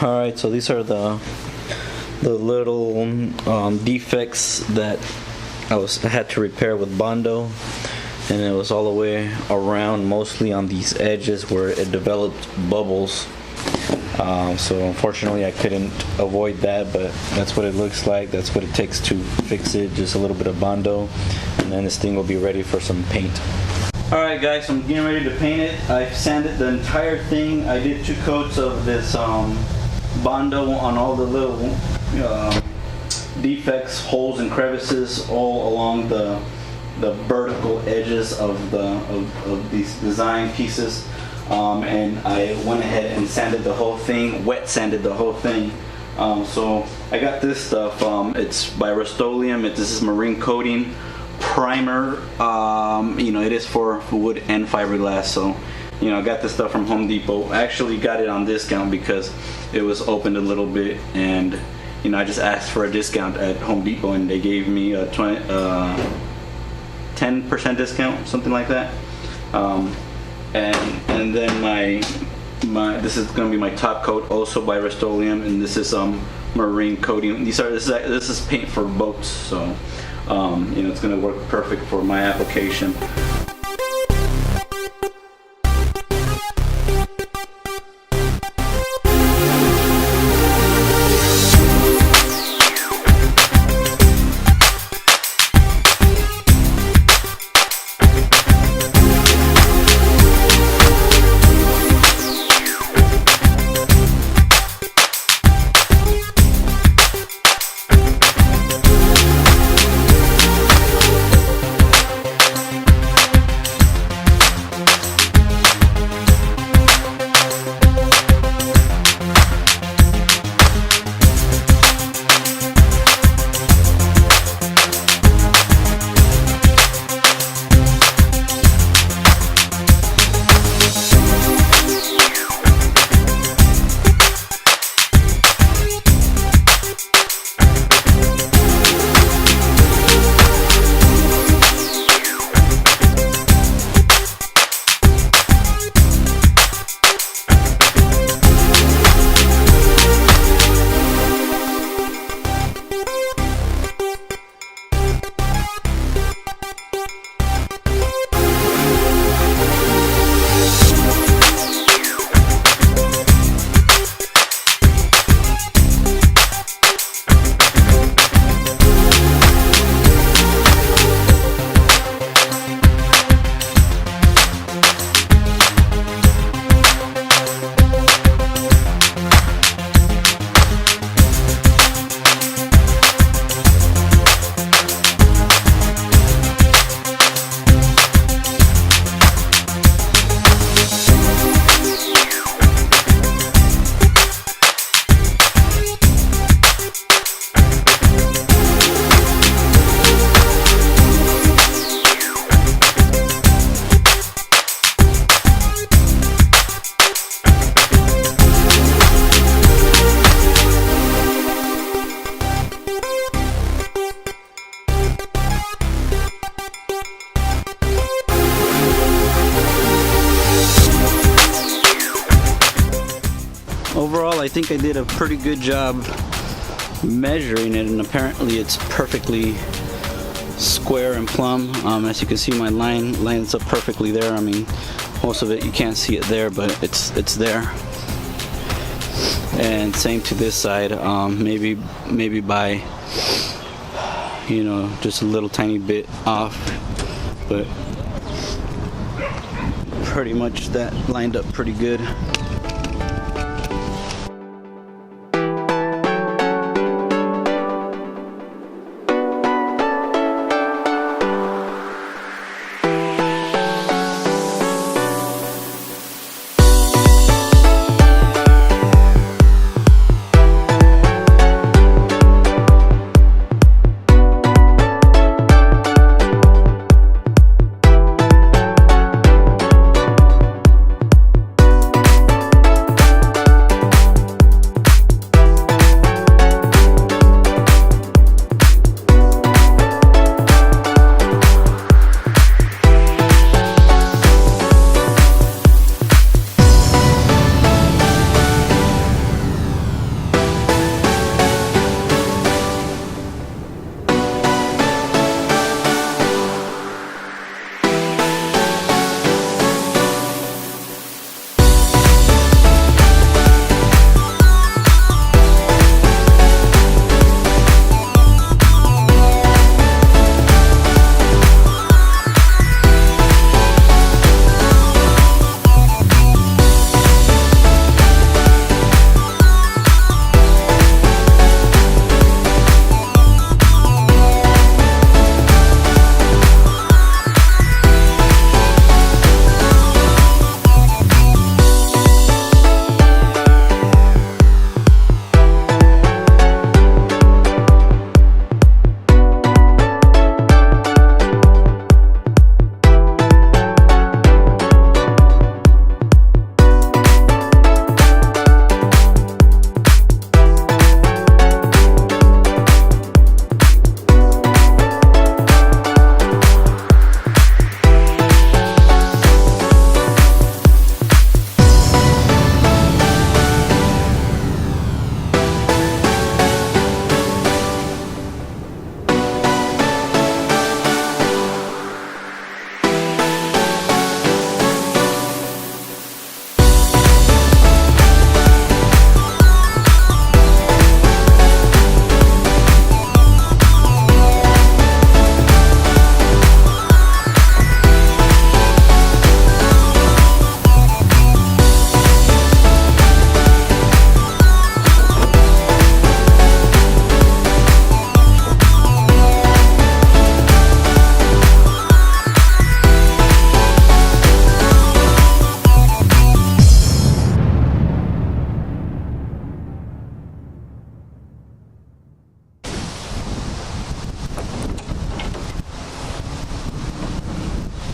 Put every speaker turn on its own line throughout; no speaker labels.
Alright, so these are the little defects that I had to repair with Bondo, and it was all the way around, mostly on these edges where it developed bubbles. So unfortunately I couldn't avoid that, but that's what it looks like. That's what it takes to fix it. Just a little bit of Bondo, and then this thing will be ready for some paint. Alright guys, so I'm getting ready to paint it. I've sanded the entire thing. I did 2 coats of this Bondo on all the little defects, holes and crevices all along the vertical edges of these design pieces. And I went ahead and sanded the whole thing, wet sanded the whole thing. So I got this stuff. It's by Rust-Oleum. This is marine coating primer. It is for wood and fiberglass. So I got this stuff from Home Depot. I actually got it on discount because it was opened a little bit, and I just asked for a discount at Home Depot, and they gave me a 10% discount, something like that. And then my this is going to be my top coat, also by Rust-Oleum, and this is marine coating. This is paint for boats, so it's going to work perfect for my application. Overall, I think I did a pretty good job measuring it, and apparently it's perfectly square and plumb. As you can see, my line lines up perfectly there. I mean, most of it you can't see it there, but it's there. And same to this side. Maybe by just a little tiny bit off, but pretty much that lined up pretty good.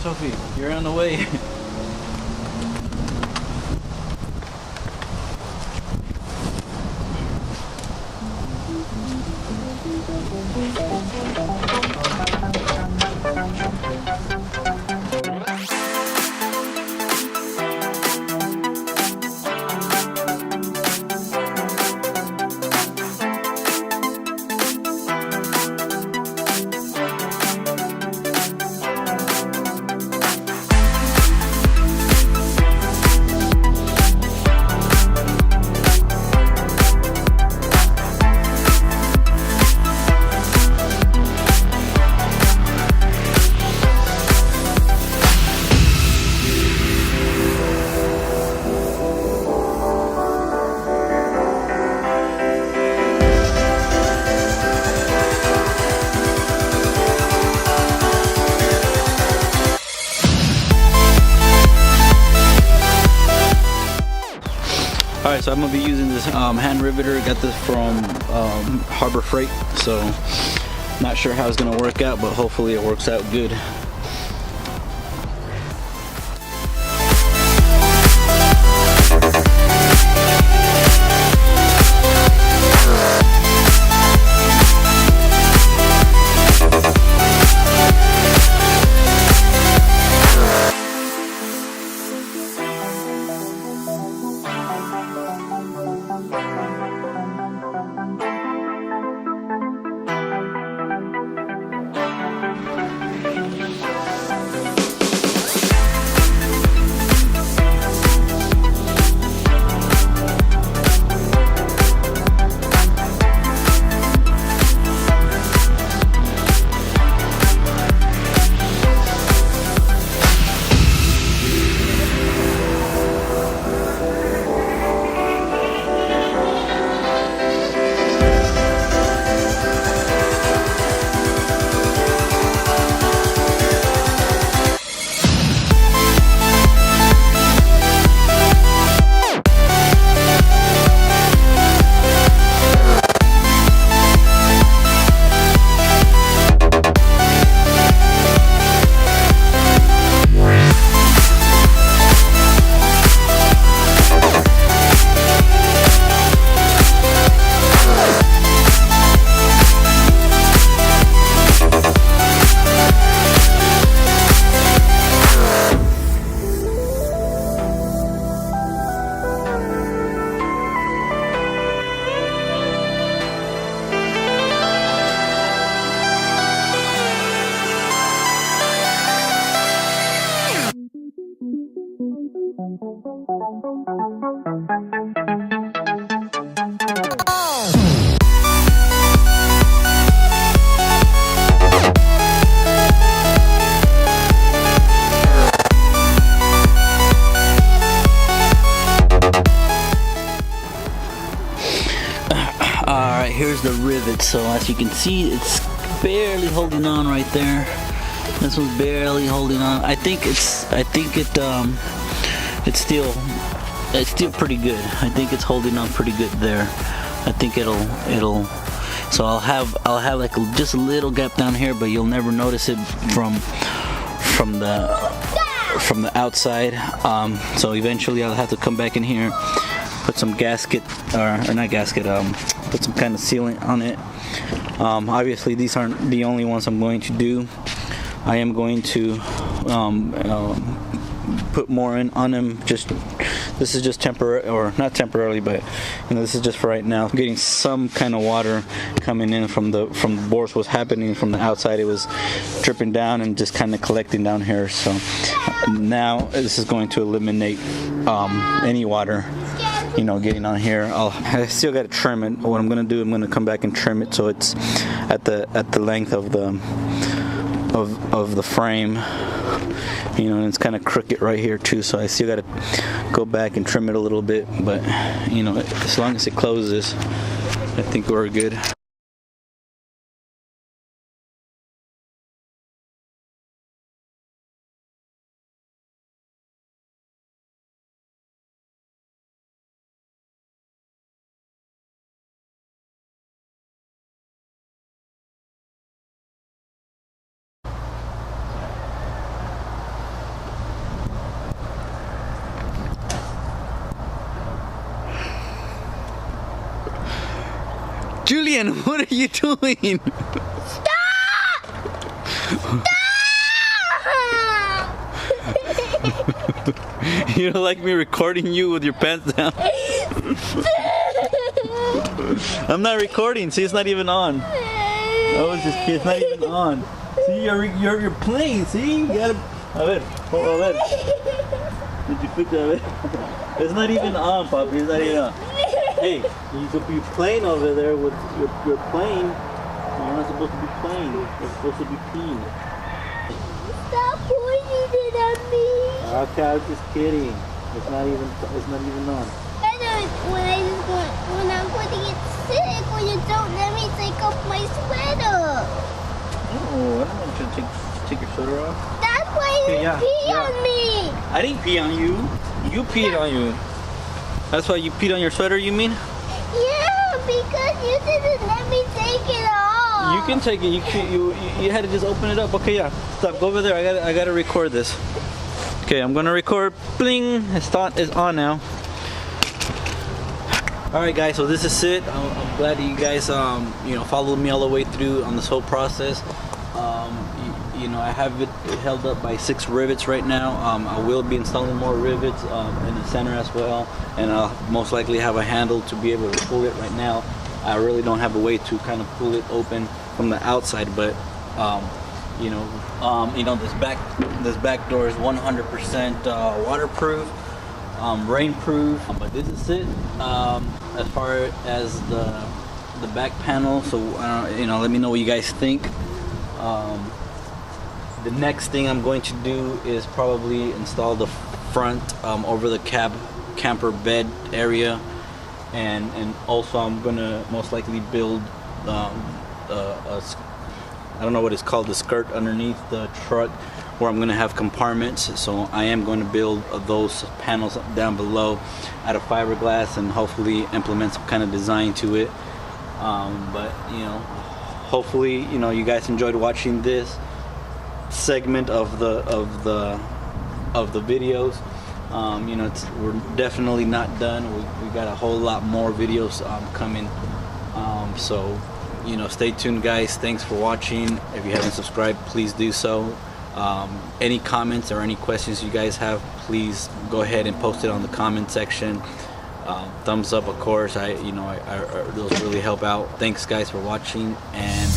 Sophie, you're on the way. Alright, so I'm going to be using this hand riveter. Got this from Harbor Freight, so not sure how it's going to work out, but hopefully it works out good. Alright, here's the rivet. So as you can see, it's barely holding on right there. This one's barely holding on. I think it's still pretty good. I think it's holding on pretty good there. I think it'll so I'll have like just a little gap down here, but you'll never notice it from the outside. So eventually I'll have to come back in here, put some gasket or not gasket, put some kind of sealant on it. Obviously these aren't the only ones I'm going to do. I am going to put more in on them. This is just temporary, or not temporarily, but this is just for right now. Getting some kind of water coming in from the boards. What's happening from the outside, it was dripping down and just kind of collecting down here. So now this is going to eliminate any water getting on here. I still got to trim it. What I'm going to do, I'm going to come back and trim it so it's at the length of the frame. And it's kind of crooked right here too, so I still got to go back and trim it a little bit, but as long as it closes, I think we're good. Julian, what are you doing?
Stop! Stop!
You don't like me recording you with your pants down? I'm not recording. See, it's not even on. I was just kidding. It's not even on. See, you're playing. See, you gotta. A ver, Did you put that? It's not even on, Poppy. It's not even on. Hey, you could be playing over there with your plane. You're not supposed to be playing. You're supposed to be peeing.
Stop pointing it at me.
Okay, I was just kidding. It's not even on.
When I'm going to get sick, when you don't let me take off my sweater.
Oh, I don't want you to take your sweater off.
That's why you pee on me.
I didn't pee on you. You peed on you. That's why you peed on your sweater, you mean?
Yeah, because you didn't let me take it off.
You can take it. You had to just open it up. Okay, yeah. Stop. Go over there. I gotta record this. Okay, I'm gonna record. Bling. It's on now. All right, guys. So this is it. I'm glad that you guys followed me all the way through on this whole process. I have it held up by 6 rivets right now. I will be installing more rivets in the center as well, and I'll most likely have a handle to be able to pull it. Right now, I really don't have a way to kind of pull it open from the outside, but this back door is 100% waterproof, rainproof. But this is it as far as the back panel. So let me know what you guys think. The next thing I'm going to do is probably install the front over the camper bed area, and also I'm gonna most likely build I don't know what it's called, the skirt underneath the truck, where I'm gonna have compartments. So I am going to build those panels down below out of fiberglass and hopefully implement some kind of design to it. But hopefully you guys enjoyed watching this segment of the videos. We're definitely not done. We got a whole lot more videos coming. So stay tuned, guys. Thanks for watching. If you haven't subscribed, please do so. Any comments or any questions you guys have, please go ahead and post it on the comment section. Thumbs up, of course. Those really help out. Thanks, guys, for watching, and